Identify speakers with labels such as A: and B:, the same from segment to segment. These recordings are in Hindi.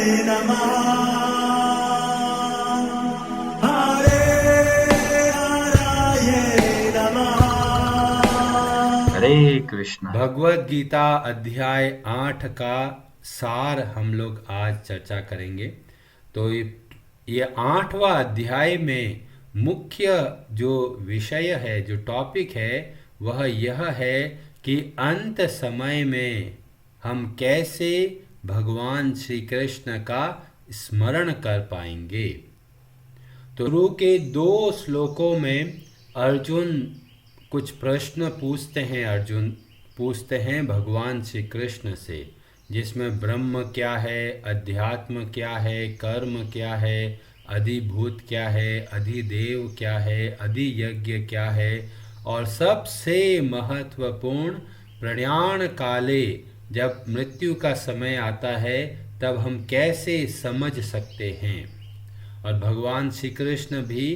A: नमः हरे हराय नमः।
B: हरे कृष्णा।
C: भगवत गीता अध्याय 8 का सार हम लोग आज चर्चा करेंगे। तो ये 8वां अध्याय में मुख्य जो विषय है, जो टॉपिक है, वह यह है कि अंत समय में हम कैसे भगवान श्री कृष्ण का स्मरण कर पाएंगे। तो शुरू के 2 श्लोकों में अर्जुन कुछ प्रश्न पूछते हैं। अर्जुन पूछते हैं भगवान श्री कृष्ण से, जिसमें ब्रह्म क्या है, अध्यात्म क्या है, कर्म क्या है, अधिभूत क्या है, अधिदेव क्या है, अधियज्ञ क्या है, और सबसे महत्वपूर्ण प्रयाण काले, जब मृत्यु का समय आता है तब हम कैसे समझ सकते हैं। और भगवान श्री कृष्ण भी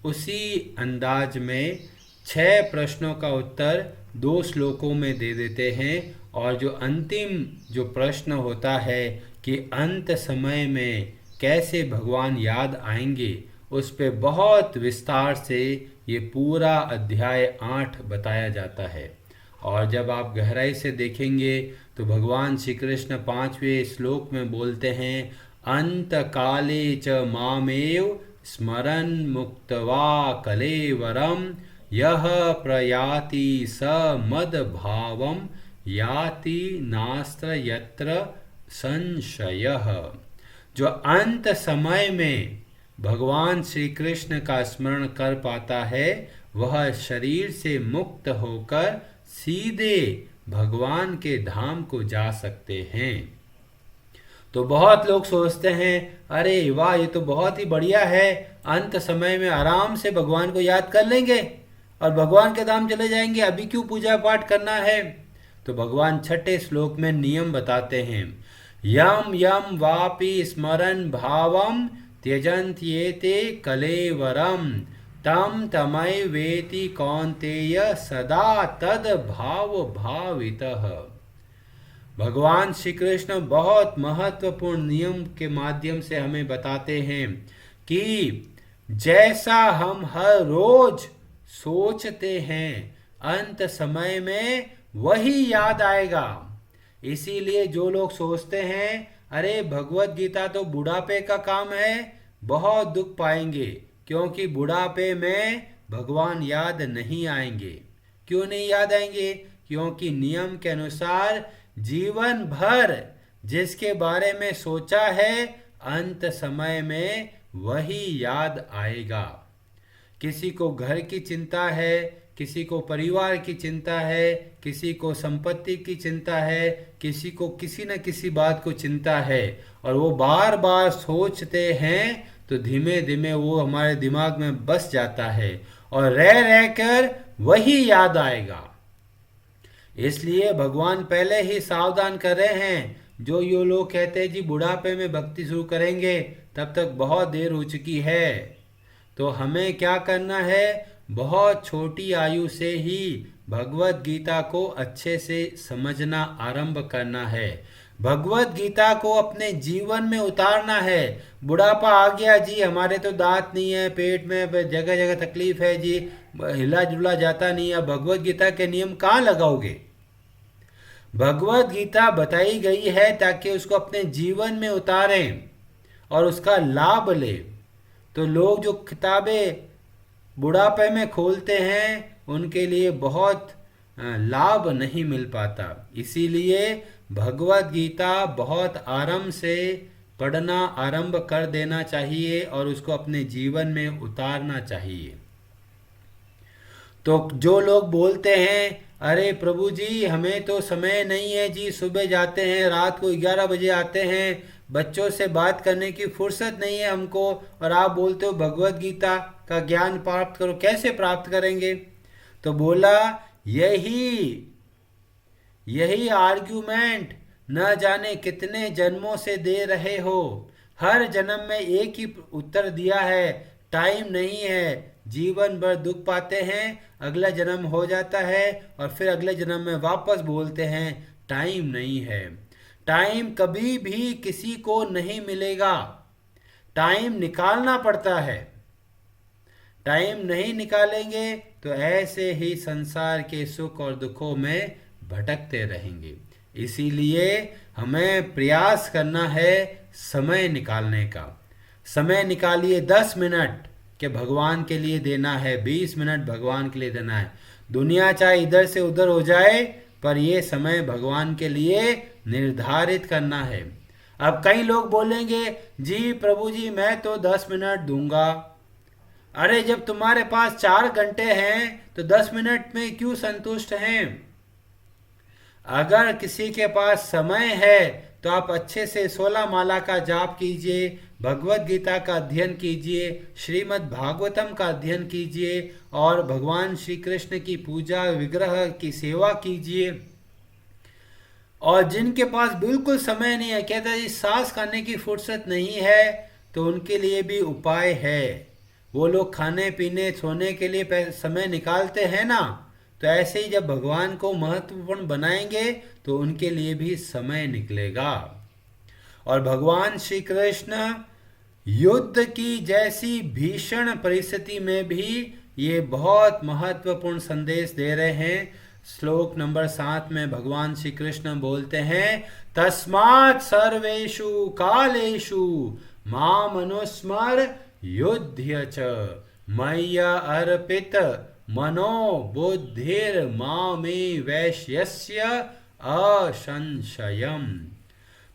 C: उसी अंदाज में 6 प्रश्नों का उत्तर 2 श्लोकों में दे देते हैं। और जो अंतिम जो प्रश्न होता है कि अंत समय में कैसे भगवान याद आएंगे, उस पे बहुत विस्तार से ये पूरा अध्याय 8 बताया जाता है। और जब आप गहराई से देखेंगे तो भगवान श्री कृष्ण 5वें श्लोक में बोलते हैं, अंत काले च मामेव स्मरन् मुक्त्वा कलेवरम यह प्रयाति स मद भावम याति नास्त्र यत्र संशयः। जो अंत समय में भगवान श्री कृष्ण का स्मरण कर पाता है, वह शरीर से मुक्त होकर सीधे भगवान के धाम को जा सकते हैं। तो बहुत लोग सोचते हैं, अरे वाह, ये तो बहुत ही बढ़िया है, अंत समय में आराम से भगवान को याद कर लेंगे और भगवान के धाम चले जाएंगे, अभी क्यों पूजा पाठ करना है। तो भगवान 6ठे श्लोक में नियम बताते हैं, यम यम वापि स्मरन् भावम त्यजन्त्येते कलेवरम तम तमय वेति कौन्तेय सदा तद भाव भावितः। भगवान श्री कृष्ण बहुत महत्वपूर्ण नियम के माध्यम से हमें बताते हैं कि जैसा हम हर रोज सोचते हैं, अंत समय में वही याद आएगा। इसीलिए जो लोग सोचते हैं, अरे भगवत गीता तो बुढ़ापे का काम है, बहुत दुख पाएंगे, क्योंकि बुढ़ापे में भगवान याद नहीं आएंगे। क्यों नहीं याद आएंगे? क्योंकि नियम के अनुसार जीवन भर जिसके बारे में सोचा है, अंत समय में वही याद आएगा। किसी को घर की चिंता है, किसी को परिवार की चिंता है, किसी को संपत्ति की चिंता है, किसी को किसी न किसी बात को चिंता है, और वो बार बार सोचते हैं तो धीमे धीमे वो हमारे दिमाग में बस जाता है और रह रहकर वही याद आएगा। इसलिए भगवान पहले ही सावधान कर रहे हैं। जो ये लोग कहते हैं जी बुढ़ापे में भक्ति शुरू करेंगे, तब तक बहुत देर हो चुकी है। तो हमें क्या करना है? बहुत छोटी आयु से ही भगवत गीता को अच्छे से समझना आरंभ करना है। भगवत गीता को अपने जीवन में उतारना है। बुढ़ापा आ गया जी, हमारे तो दांत नहीं है, पेट में जगह जगह तकलीफ है जी, हिला जुला जाता नहीं है, भगवत गीता के नियम कहाँ लगाओगे? भगवत गीता बताई गई है ताकि उसको अपने जीवन में उतारें और उसका लाभ लें। तो लोग जो किताबें बुढ़ापे में खोलते हैं, उनके लिए बहुत लाभ नहीं मिल पाता। इसीलिए भगवत गीता बहुत आराम से पढ़ना आरंभ कर देना चाहिए और उसको अपने जीवन में उतारना चाहिए। तो जो लोग बोलते हैं, अरे प्रभु जी हमें तो समय नहीं है जी, सुबह जाते हैं, रात को 11 बजे आते हैं, बच्चों से बात करने की फुर्सत नहीं है हमको, और आप बोलते हो भगवत गीता का ज्ञान प्राप्त करो। कैसे प्राप्त करेंगे? तो बोला यही आर्ग्यूमेंट न जाने कितने जन्मों से दे रहे हो। हर जन्म में एक ही उत्तर दिया है, टाइम नहीं है, जीवन भर दुख पाते हैं, अगला जन्म हो जाता है और फिर अगले जन्म में वापस बोलते हैं टाइम नहीं है। टाइम कभी भी किसी को नहीं मिलेगा, टाइम निकालना पड़ता है। टाइम नहीं निकालेंगे तो ऐसे ही संसार के सुख और दुखों में भटकते रहेंगे। इसीलिए हमें प्रयास करना है समय निकालने का। समय निकालिए 10 मिनट के भगवान के लिए देना है, 20 मिनट भगवान के लिए देना है। दुनिया चाहे इधर से उधर हो जाए, पर ये समय भगवान के लिए निर्धारित करना है। अब कई लोग बोलेंगे, जी प्रभु जी मैं तो 10 मिनट दूंगा। अरे जब तुम्हारे पास 4 घंटे हैं तो 10 मिनट में क्यों संतुष्ट हैं? अगर किसी के पास समय है तो आप अच्छे से 16 माला का जाप कीजिए, भगवत गीता का अध्ययन कीजिए, श्रीमद् भागवतम का अध्ययन कीजिए और भगवान श्री कृष्ण की पूजा विग्रह की सेवा कीजिए। और जिनके पास बिल्कुल समय नहीं है, कहते हैं सांस खाने की फुर्सत नहीं है, तो उनके लिए भी उपाय है। वो लोग खाने पीने सोने के लिए समय निकालते हैं ना, तो ऐसे ही जब भगवान को महत्वपूर्ण बनाएंगे तो उनके लिए भी समय निकलेगा। और भगवान श्री कृष्ण युद्ध की जैसी भीषण परिस्थिति में भी ये बहुत महत्वपूर्ण संदेश दे रहे हैं। श्लोक नंबर 7 में भगवान श्री कृष्ण बोलते हैं, तस्मात् सर्वेषु कालेषु माम अनुस्मर युध्य च मय्या अर्पित मनो बुद्धिर मामे वैश्यस्य असंशयम।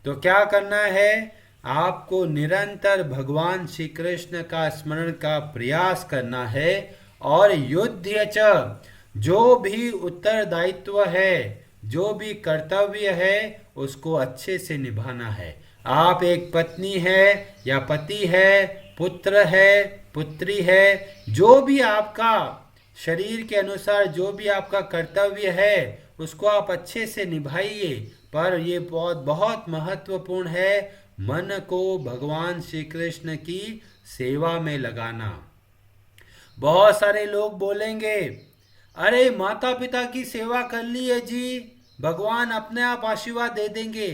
C: तो क्या करना है? आपको निरंतर भगवान श्री कृष्ण का स्मरण का प्रयास करना है और युध्य च, जो भी उत्तरदायित्व है, जो भी कर्तव्य है, उसको अच्छे से निभाना है। आप एक पत्नी है या पति है, पुत्र है, पुत्री है, जो भी आपका शरीर के अनुसार जो भी आपका कर्तव्य है उसको आप अच्छे से निभाइए। पर ये बहुत बहुत महत्वपूर्ण है, मन को भगवान श्री कृष्ण की सेवा में लगाना। बहुत सारे लोग बोलेंगे, अरे माता पिता की सेवा कर लिए जी, भगवान अपने आप आशीर्वाद दे देंगे।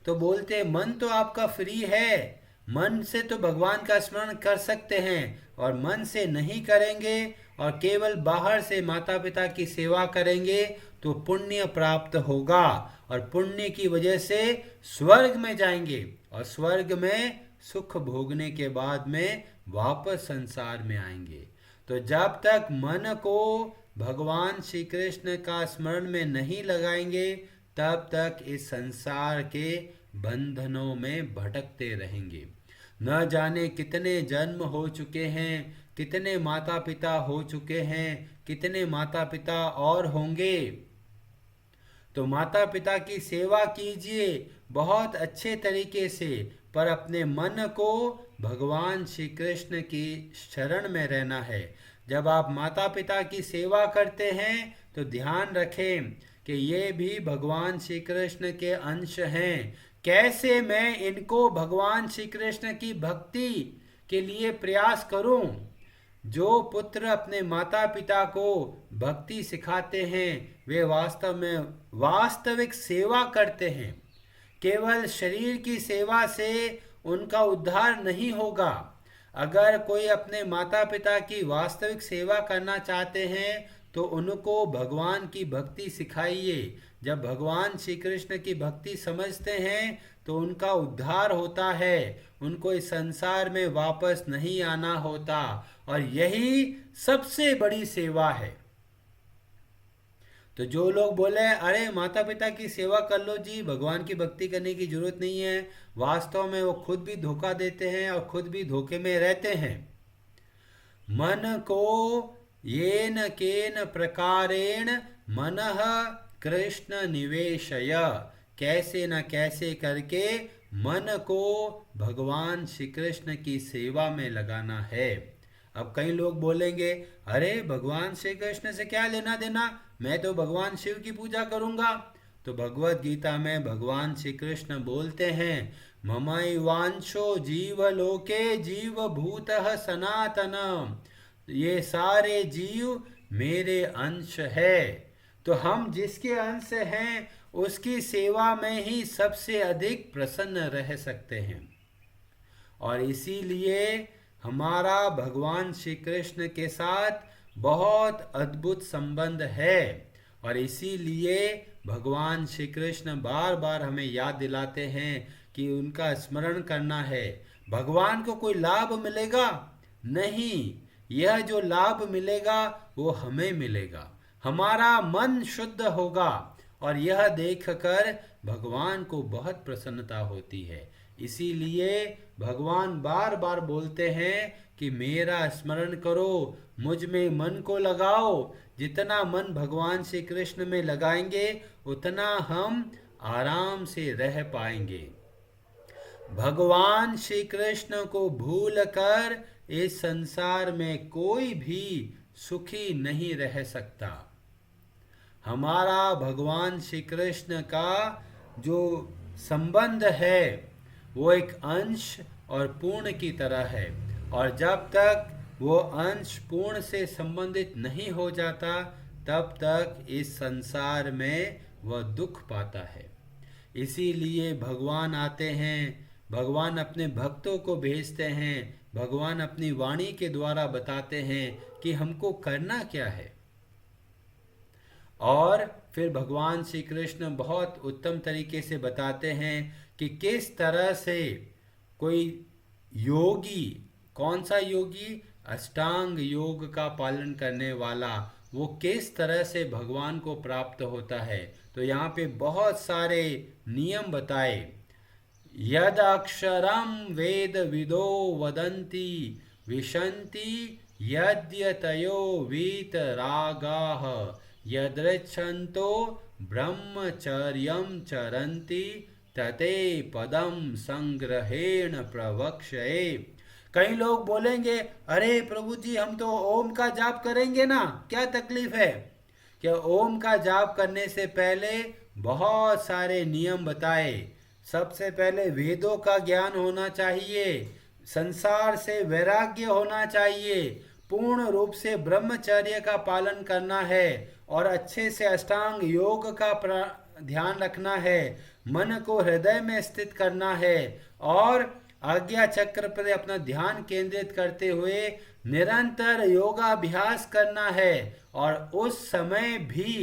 C: तो बोलते मन तो आपका फ्री है, मन से तो भगवान का स्मरण कर सकते हैं, और मन से नहीं करेंगे और केवल बाहर से माता पिता की सेवा करेंगे तो पुण्य प्राप्त होगा, और पुण्य की वजह से स्वर्ग में जाएंगे, और स्वर्ग में सुख भोगने के बाद में वापस संसार में आएंगे। तो जब तक मन को भगवान श्री कृष्ण का स्मरण में नहीं लगाएंगे, तब तक इस संसार के बंधनों में भटकते रहेंगे। न जाने कितने जन्म हो चुके हैं, कितने माता पिता हो चुके हैं, कितने माता पिता और होंगे। तो माता पिता की सेवा कीजिए बहुत अच्छे तरीके से, पर अपने मन को भगवान श्री कृष्ण की शरण में रहना है। जब आप माता पिता की सेवा करते हैं तो ध्यान रखें कि ये भी भगवान श्री कृष्ण के अंश हैं। कैसे मैं इनको भगवान श्री कृष्ण की भक्ति के लिए प्रयास करूं? जो पुत्र अपने माता पिता को भक्ति सिखाते हैं वे वास्तव में वास्तविक सेवा करते हैं। केवल शरीर की सेवा से उनका उद्धार नहीं होगा। अगर कोई अपने माता पिता की वास्तविक सेवा करना चाहते हैं तो उनको भगवान की भक्ति सिखाइए। जब भगवान श्री कृष्ण की भक्ति समझते हैं तो उनका उद्धार होता है, उनको इस संसार में वापस नहीं आना होता, और यही सबसे बड़ी सेवा है। तो जो लोग बोले अरे माता पिता की सेवा कर लो जी, भगवान की भक्ति करने की जरूरत नहीं है, वास्तव में वो खुद भी धोखा देते हैं और खुद भी धोखे में रहते हैं। मन को येन केन प्रकारेण मनः कृष्ण निवेशय, कैसे न कैसे करके मन को भगवान श्री कृष्ण की सेवा में लगाना है। अब कई लोग बोलेंगे अरे भगवान श्री कृष्ण से क्या लेना देना, मैं तो भगवान शिव की पूजा करूंगा। तो भगवत गीता में भगवान श्री कृष्ण बोलते हैं, ममैवांशो जीव लोके जीव भूतः सनातन, ये सारे जीव मेरे अंश है। तो हम जिसके अंश हैं उसकी सेवा में ही सबसे अधिक प्रसन्न रह सकते हैं। और इसीलिए हमारा भगवान श्री कृष्ण के साथ बहुत अद्भुत संबंध है, और इसीलिए भगवान श्री कृष्ण बार बार हमें याद दिलाते हैं कि उनका स्मरण करना है। भगवान को कोई लाभ मिलेगा नहीं, यह जो लाभ मिलेगा वो हमें मिलेगा, हमारा मन शुद्ध होगा, और यह देखकर भगवान को बहुत प्रसन्नता होती है। इसीलिए भगवान बार बार बोलते हैं कि मेरा स्मरण करो, मुझ में मन को लगाओ। जितना मन भगवान श्री कृष्ण में लगाएंगे उतना हम आराम से रह पाएंगे। भगवान श्री कृष्ण को भूल कर इस संसार में कोई भी सुखी नहीं रह सकता। हमारा भगवान श्री कृष्ण का जो संबंध है वो एक अंश और पूर्ण की तरह है, और जब तक वो अंश पूर्ण से संबंधित नहीं हो जाता तब तक इस संसार में वह दुख पाता है। इसीलिए भगवान आते हैं, भगवान अपने भक्तों को भेजते हैं, भगवान अपनी वाणी के द्वारा बताते हैं कि हमको करना क्या है। और फिर भगवान श्री कृष्ण बहुत उत्तम तरीके से बताते हैं कि किस तरह से कोई योगी, कौन सा योगी, अष्टांग योग का पालन करने वाला, वो किस तरह से भगवान को प्राप्त होता है। तो यहाँ पे बहुत सारे नियम बताए। यद अक्षरम वेद विदो वदन्ति विशन्ति यद्यतयो वीतरागाः यदृच्छन्तो ब्रह्मचर्यं चरन्ति तते पदम संग्रहेण प्रवक्ष्ये। कई लोग बोलेंगे, अरे प्रभु जी हम तो ओम का जाप करेंगे ना, क्या तकलीफ है? क्या ओम का जाप करने से पहले बहुत सारे नियम बताए। सबसे पहले वेदों का ज्ञान होना चाहिए, संसार से वैराग्य होना चाहिए, पूर्ण रूप से ब्रह्मचर्य का पालन करना है, और अच्छे से अष्टांग योग का ध्यान रखना है, मन को हृदय में स्थित करना है, और आज्ञा चक्र पर अपना ध्यान केंद्रित करते हुए निरंतर योगाभ्यास करना है। और उस समय भी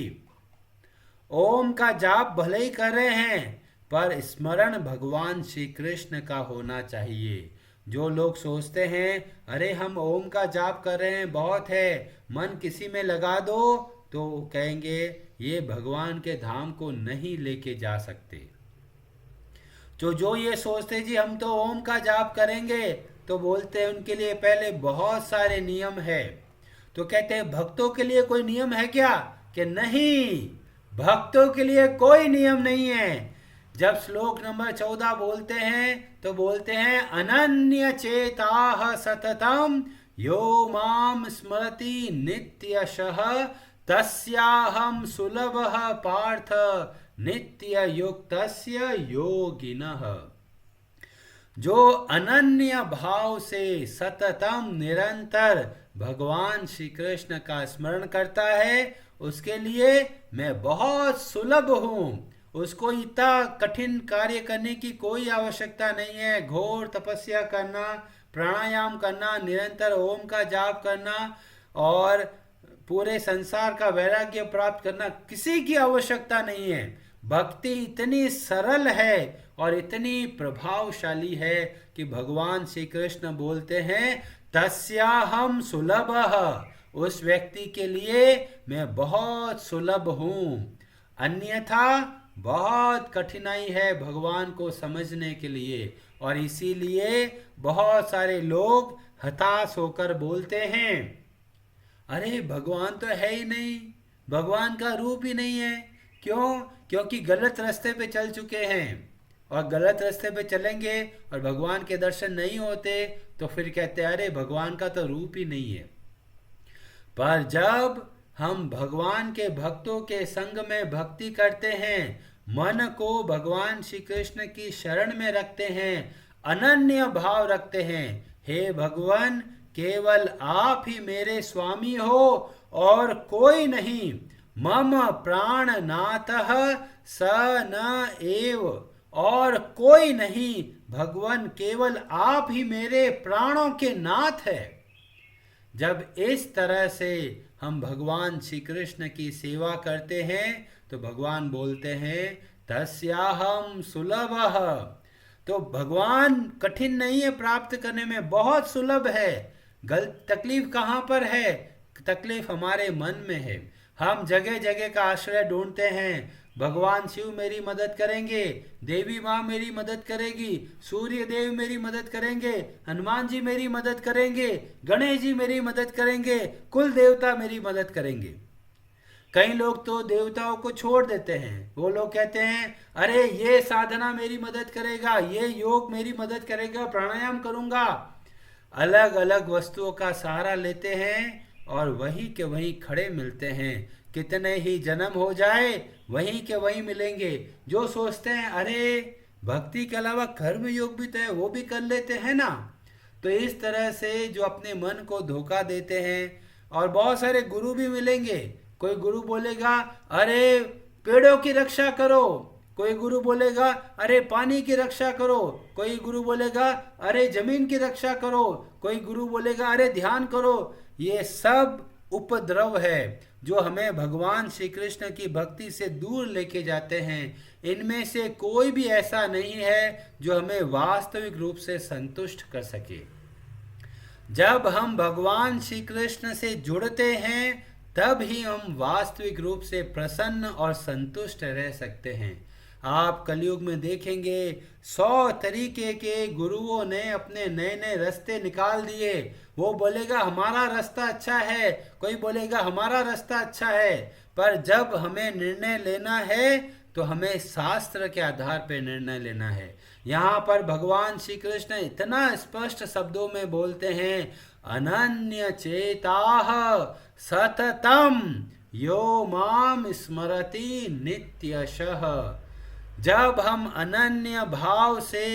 C: ओम का जाप भले ही कर रहे हैं पर स्मरण भगवान श्री कृष्ण का होना चाहिए। जो लोग सोचते हैं अरे हम ओम का जाप कर रहे हैं, बहुत है, मन किसी में लगा दो, तो कहेंगे ये भगवान के धाम को नहीं लेके जा सकते। जो ये सोचते जी हम तो ओम का जाप करेंगे, तो बोलते हैं उनके लिए पहले बहुत सारे नियम है। तो कहते हैं भक्तों के लिए कोई नियम है क्या? कि नहीं, भक्तों के लिए कोई नियम नहीं है। जब श्लोक नंबर 14 बोलते हैं तो बोलते हैं अनन्य चेताः सततम यो माम स्मरति नित्यशः तस्याहम सुलभः पार्थ नित्य युक्तस्य योगिनः। जो अनन्य भाव से सततम निरंतर भगवान श्री कृष्ण का स्मरण करता है उसके लिए मैं बहुत सुलभ हूँ। उसको इतना कठिन कार्य करने की कोई आवश्यकता नहीं है। घोर तपस्या करना, प्राणायाम करना, निरंतर ओम का जाप करना और पूरे संसार का वैराग्य प्राप्त करना किसी की आवश्यकता नहीं है। भक्ति इतनी सरल है और इतनी प्रभावशाली है कि भगवान श्री कृष्ण बोलते हैं तस्याहम सुलभः, उस व्यक्ति के लिए मैं बहुत सुलभ हूँ। अन्यथा बहुत कठिनाई है भगवान को समझने के लिए, और इसीलिए बहुत सारे लोग हताश होकर बोलते हैं अरे भगवान तो है ही नहीं, भगवान का रूप ही नहीं है। क्यों? क्योंकि गलत रास्ते पे चल चुके हैं, और गलत रास्ते पे चलेंगे और भगवान के दर्शन नहीं होते तो फिर कहते हैं अरे भगवान का तो रूप ही नहीं है। पर जब हम भगवान के भक्तों के संग में भक्ति करते हैं, मन को भगवान श्री कृष्ण की शरण में रखते हैं, अनन्य भाव रखते हैं, हे भगवान केवल आप ही मेरे स्वामी हो और कोई नहीं, मम प्राणनाथः स न एव, और कोई नहीं भगवान, केवल आप ही मेरे प्राणों के नाथ है। जब इस तरह से हम भगवान श्री कृष्ण की सेवा करते हैं तो भगवान बोलते हैं तस्याहम सुलभः। तो भगवान कठिन नहीं है प्राप्त करने में, बहुत सुलभ है। तकलीफ कहाँ पर है? तकलीफ हमारे मन में है। हम जगह जगह का आश्रय ढूंढते हैं, भगवान शिव मेरी मदद करेंगे, देवी माँ मेरी मदद करेगी, सूर्य देव मेरी मदद करेंगे, हनुमान जी मेरी मदद करेंगे, गणेश जी मेरी मदद करेंगे, कुल देवता मेरी मदद करेंगे। कई लोग तो देवताओं को छोड़ देते हैं। वो लोग कहते हैं अरे ये साधना मेरी मदद करेगा, ये योग मेरी मदद करेगा, प्राणायाम करूंगा। अलग अलग वस्तुओं का सहारा लेते हैं और वहीं के वहीं खड़े मिलते हैं। कितने ही जन्म हो जाए वहीं के वहीं मिलेंगे। जो सोचते हैं अरे भक्ति के अलावा कर्म योग भी तो है, वो भी कर लेते हैं ना। तो इस तरह से जो अपने मन को धोखा देते हैं। और बहुत सारे गुरु भी मिलेंगे। कोई गुरु बोलेगा अरे पेड़ों की रक्षा करो, कोई गुरु बोलेगा अरे पानी की रक्षा करो, कोई गुरु बोलेगा अरे जमीन की रक्षा करो, कोई गुरु बोलेगा अरे ध्यान करो। ये सब उपद्रव है जो हमें भगवान श्री कृष्ण की भक्ति से दूर लेके जाते हैं। इनमें से कोई भी ऐसा नहीं है जो हमें वास्तविक रूप से संतुष्ट कर सके। जब हम भगवान श्री कृष्ण से जुड़ते हैं तब ही हम वास्तविक रूप से प्रसन्न और संतुष्ट रह सकते हैं। आप कलयुग में देखेंगे 100 तरीके के गुरुओं ने अपने नए नए रास्ते निकाल दिए। वो बोलेगा हमारा रास्ता अच्छा है, कोई बोलेगा हमारा रास्ता अच्छा है। पर जब हमें निर्णय लेना है तो हमें शास्त्र के आधार पर निर्णय लेना है। यहाँ पर भगवान श्री कृष्ण इतना स्पष्ट शब्दों में बोलते हैं अनन्य चेताः सततम यो माम स्मरति नित्यशः। जब हम अनन्य भाव से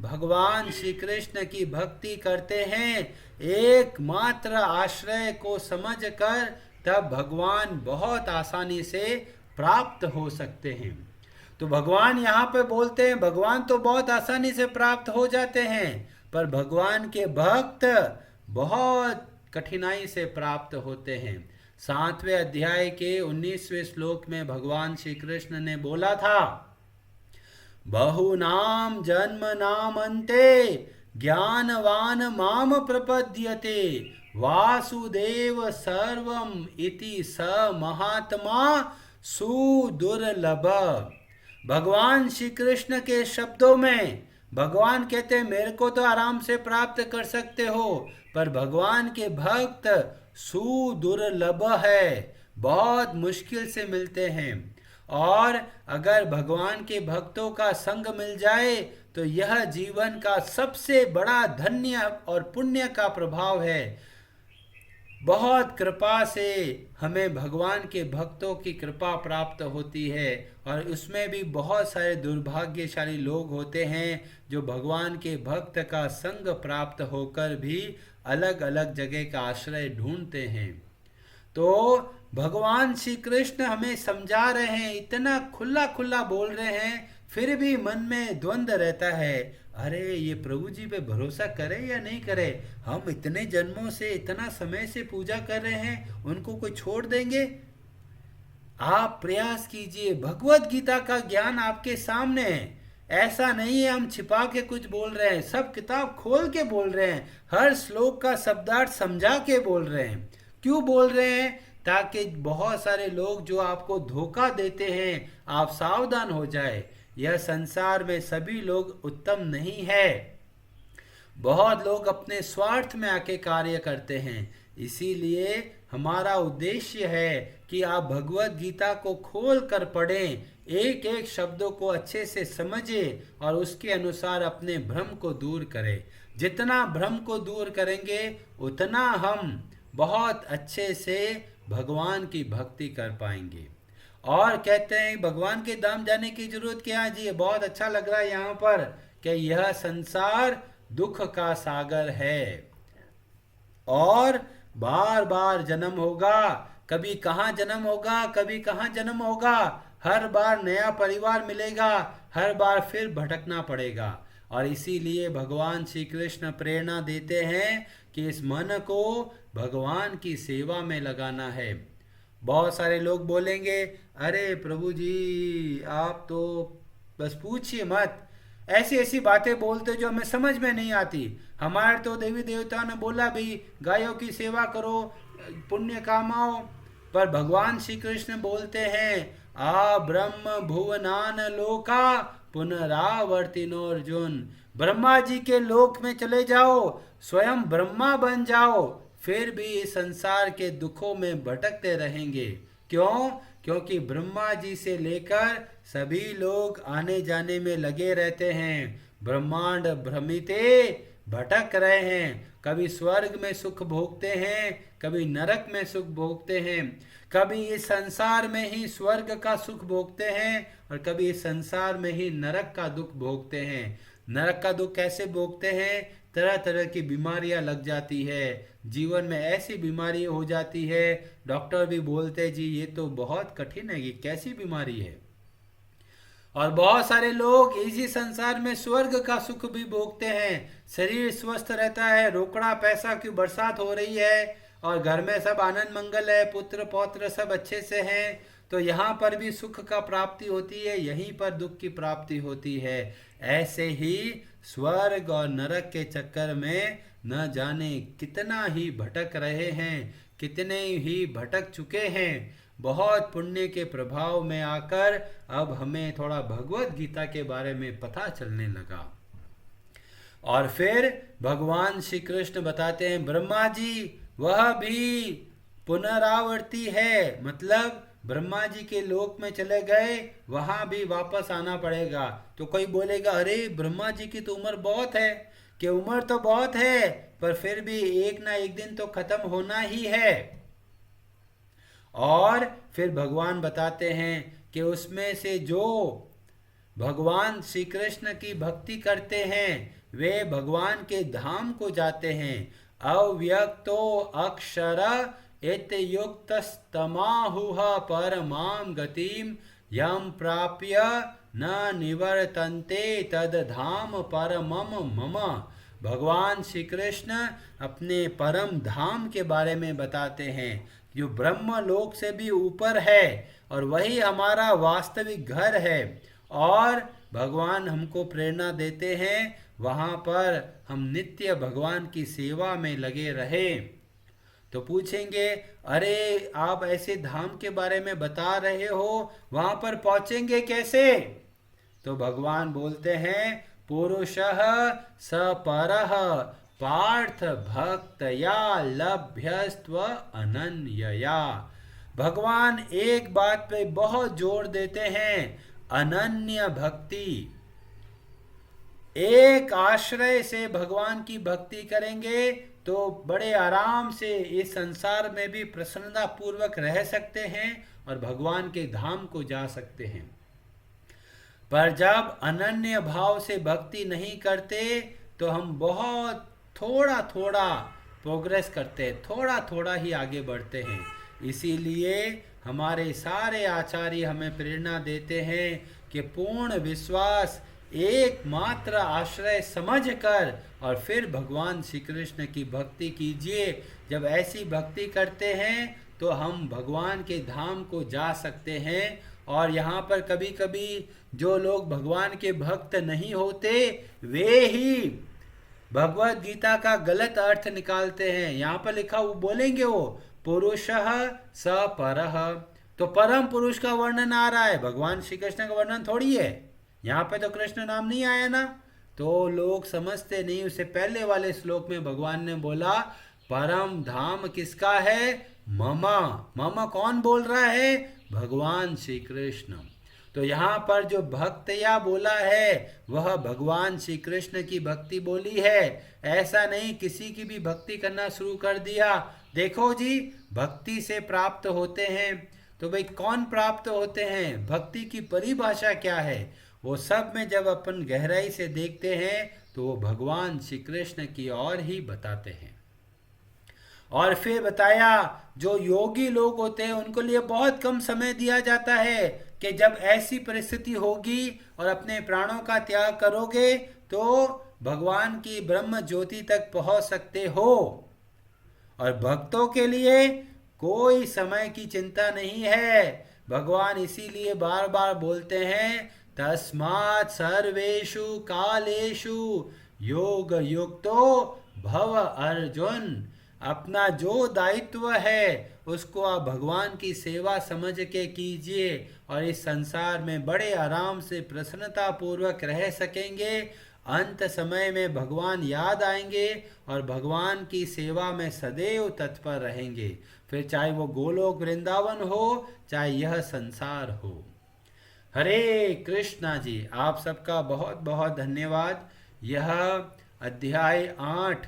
C: भगवान श्री कृष्ण की भक्ति करते हैं, एकमात्र आश्रय को समझकर, तब भगवान बहुत आसानी से प्राप्त हो सकते हैं। तो भगवान यहाँ पे बोलते हैं भगवान तो बहुत आसानी से प्राप्त हो जाते हैं, पर भगवान के भक्त बहुत कठिनाई से प्राप्त होते हैं। 7वें अध्याय के 19वें श्लोक में भगवान श्री कृष्ण ने बोला था बहुनाम जन्म नाम अन्ते ज्ञानवान माम प्रपद्यते वासुदेव सर्वम इति स महात्मा सुदुर्लभ। भगवान श्री कृष्ण के शब्दों में भगवान कहते हैं मेरे को तो आराम से प्राप्त कर सकते हो, पर भगवान के भक्त सुदुर्लभ है, बहुत मुश्किल से मिलते हैं। और अगर भगवान के भक्तों का संग मिल जाए तो यह जीवन का सबसे बड़ा धन्य और पुण्य का प्रभाव है। बहुत कृपा से हमें भगवान के भक्तों की कृपा प्राप्त होती है, और उसमें भी बहुत सारे दुर्भाग्यशाली लोग होते हैं जो भगवान के भक्त का संग प्राप्त होकर भी अलग अलग जगह का आश्रय ढूंढते हैं। तो भगवान श्री कृष्ण हमें समझा रहे हैं, इतना खुला खुला बोल रहे हैं, फिर भी मन में द्वंद्व रहता है अरे ये प्रभु जी पे भरोसा करें या नहीं करें। हम इतने जन्मों से इतना समय से पूजा कर रहे हैं, उनको कोई छोड़ देंगे? आप प्रयास कीजिए, भगवत गीता का ज्ञान आपके सामने है। ऐसा नहीं है हम छिपा के कुछ बोल रहे हैं, सब किताब खोल के बोल रहे हैं, हर श्लोक का शब्दार्थ समझा के बोल रहे हैं। क्यों बोल रहे हैं? ताकि बहुत सारे लोग जो आपको धोखा देते हैं आप सावधान हो जाए। यह संसार में सभी लोग उत्तम नहीं है, बहुत लोग अपने स्वार्थ में आके कार्य करते हैं। इसीलिए हमारा उद्देश्य है कि आप भगवत गीता को खोल कर पढ़ें, एक एक शब्दों को अच्छे से समझें और उसके अनुसार अपने भ्रम को दूर करें। जितना भ्रम को दूर करेंगे उतना हम बहुत अच्छे से भगवान की भक्ति कर पाएंगे। और कहते हैं भगवान के धाम जाने की जरूरत क्या है जी? बहुत अच्छा लग रहा है यहाँ पर कि यह संसार दुख का सागर है और बार बार जन्म होगा, कभी कहाँ जन्म होगा, कभी कहाँ जन्म होगा, हर बार नया परिवार मिलेगा, हर बार फिर भटकना पड़ेगा। और इसीलिए भगवान श्री कृष्ण प्रेरणा देते हैं कि इस मन को भगवान की सेवा में लगाना है। बहुत सारे लोग बोलेंगे, अरे प्रभु जी आप तो बस पूछिए मत, ऐसी ऐसी बातें बोलते जो हमें समझ में नहीं आती। हमारे तो देवी देवताओं ने बोला भी गायों की सेवा करो, पुण्य कमाओ, पर भगवान श्री कृष्ण बोलते हैं आ ब्रह्म भुवनान लोका पुनरावर्तिनो अर्जुन, ब्रह्मा जी के लोक में चले जाओ, स्वयं ब्रह्मा बन जाओ, फिर भी इस संसार के दुखों में भटकते रहेंगे। क्यों? क्योंकि ब्रह्मा जी से लेकर सभी लोग आने जाने में लगे रहते हैं, ब्रह्मांड भ्रमिते भटक रहे हैं, कभी स्वर्ग में सुख भोगते हैं, कभी नरक में सुख भोगते हैं, कभी इस संसार में ही स्वर्ग का सुख भोगते हैं और कभी इस संसार में ही नरक का दुख भोगते हैं। नरक का दुख कैसे भोगते हैं? तरह तरह की बीमारियां लग जाती है, जीवन में ऐसी बीमारी हो जाती है, डॉक्टर भी बोलते जी ये तो बहुत कठिन है, ये कैसी बीमारी है। और बहुत सारे लोग इसी संसार में स्वर्ग का सुख भी भोगते हैं, शरीर स्वस्थ रहता है, रोकड़ा पैसा की बरसात हो रही है और घर में सब आनंद मंगल है, पुत्र पौत्र सब अच्छे से हैं, तो यहाँ पर भी सुख का प्राप्ति होती है, यहीं पर दुख की प्राप्ति होती है। ऐसे ही स्वर्ग और नरक के चक्कर में न जाने कितना ही भटक रहे हैं, कितने ही भटक चुके हैं। बहुत पुण्य के प्रभाव में आकर अब हमें थोड़ा भगवत गीता के बारे में पता चलने लगा। और फिर भगवान श्री कृष्ण बताते हैं ब्रह्मा जी वह भी पुनरावर्ती है, मतलब ब्रह्मा जी के लोक में चले गए, वहां भी वापस आना पड़ेगा। तो कोई बोलेगा अरे ब्रह्मा जी की तो उम्र बहुत है, कि उम्र तो बहुत है पर फिर भी एक ना एक दिन तो खत्म होना ही है। और फिर भगवान बताते हैं कि उसमें से जो भगवान श्री कृष्ण की भक्ति करते हैं वे भगवान के धाम को जाते हैं। अव्यक्तो अक्षर इत्युक्तस्तमाहुः परमां गतिम यम प्राप्य न निवर्तन्ते तद धाम परमम मम। भगवान श्री कृष्ण अपने परम धाम के बारे में बताते हैं जो ब्रह्म लोक से भी ऊपर है और वही हमारा वास्तविक घर है। और भगवान हमको प्रेरणा देते हैं वहाँ पर हम नित्य भगवान की सेवा में लगे रहें। तो पूछेंगे अरे आप ऐसे धाम के बारे में बता रहे हो, वहाँ पर पहुँचेंगे कैसे? तो भगवान बोलते हैं पुरुषः स परः पार्थ भक्तया लभ्यस्त्व अनन्यया। भगवान एक बात पे बहुत जोर देते हैं, अनन्य भक्ति। एक आश्रय से भगवान की भक्ति करेंगे तो बड़े आराम से इस संसार में भी प्रसन्नता पूर्वक रह सकते हैं और भगवान के धाम को जा सकते हैं। पर जब अनन्य भाव से भक्ति नहीं करते तो हम बहुत थोड़ा थोड़ा प्रोग्रेस करते हैं, थोड़ा थोड़ा ही आगे बढ़ते हैं। इसीलिए हमारे सारे आचार्य हमें प्रेरणा देते हैं कि पूर्ण विश्वास एकमात्र आश्रय समझकर और फिर भगवान श्री कृष्ण की भक्ति कीजिए। जब ऐसी भक्ति करते हैं तो हम भगवान के धाम को जा सकते हैं। और यहाँ पर कभी कभी जो लोग भगवान के भक्त नहीं होते वे ही भगवत गीता का गलत अर्थ निकालते हैं। यहाँ पर लिखा वो बोलेंगे वो पुरुषः स परः, तो परम पुरुष का वर्णन आ रहा है, भगवान श्री कृष्ण का वर्णन थोड़ी है। यहाँ पे तो कृष्ण नाम नहीं आया ना, तो लोग समझते नहीं। उससे पहले वाले श्लोक में भगवान ने बोला परम धाम किसका है? ममा। ममा कौन बोल रहा है? भगवान श्री कृष्ण। तो यहाँ पर जो भक्तया बोला है वह भगवान श्री कृष्ण की भक्ति बोली है। ऐसा नहीं किसी की भी भक्ति करना शुरू कर दिया। देखो जी भक्ति से प्राप्त होते हैं, तो भाई कौन प्राप्त होते हैं? भक्ति की परिभाषा क्या है? वो सब में जब अपन गहराई से देखते हैं तो वो भगवान श्री कृष्ण की ओर ही बताते हैं। और फिर बताया जो योगी लोग होते हैं उनको लिए बहुत कम समय दिया जाता है कि जब ऐसी परिस्थिति होगी और अपने प्राणों का त्याग करोगे तो भगवान की ब्रह्म ज्योति तक पहुंच सकते हो। और भक्तों के लिए कोई समय की चिंता नहीं है। भगवान इसीलिए बार बार बोलते हैं तस्मात् सर्वेषु कालेषु योग युक्तो भव अर्जुन। अपना जो दायित्व है उसको आप भगवान की सेवा समझ के कीजिए और इस संसार में बड़े आराम से प्रसन्नता पूर्वक रह सकेंगे। अंत समय में भगवान याद आएंगे और भगवान की सेवा में सदैव तत्पर रहेंगे, फिर चाहे वो गोलोक वृंदावन हो चाहे यह संसार हो। हरे कृष्णा जी, आप सबका बहुत बहुत धन्यवाद। यह अध्याय 8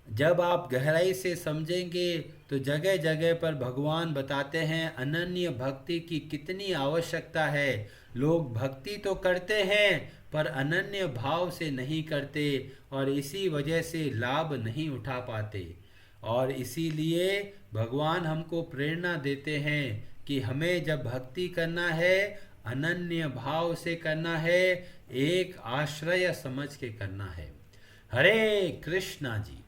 C: जब आप गहराई से समझेंगे तो जगह जगह पर भगवान बताते हैं अनन्य भक्ति की कितनी आवश्यकता है। लोग भक्ति तो करते हैं पर अनन्य भाव से नहीं करते और इसी वजह से लाभ नहीं उठा पाते। और इसीलिए भगवान हमको प्रेरणा देते हैं कि हमें जब भक्ति करना है अनन्य भाव से करना है, एक आश्रय समझ के करना है। हरे कृष्णा जी।